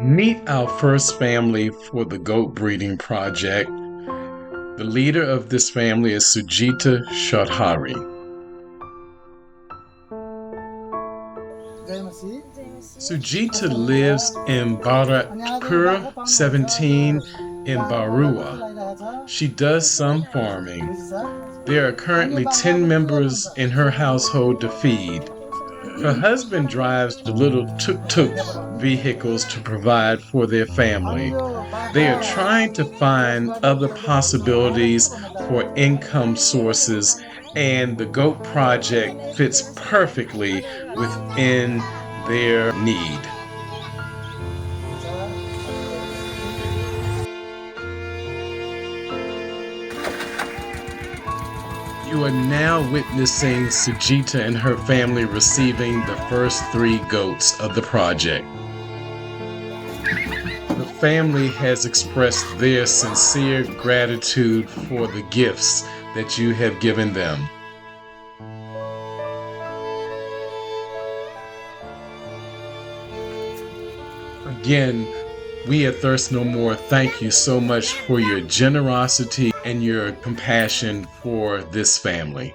Meet our first family for the goat breeding project. The leader of this family is Sujita Chaudhary. Sujita lives in Baruwa 17 in Baruwa. She does some farming. There are currently 10 members in her household to feed. Her husband drives the little tuktuk vehicles to provide for their family. They are trying to find other possibilities for income sources, and the GOAT project fits perfectly within their need. You are now witnessing Sujita and her family receiving the first 3 goats of the project. The family has expressed their sincere gratitude for the gifts that you have given them. Again, we at Thirst No More thank you so much for your generosity and your compassion for this family.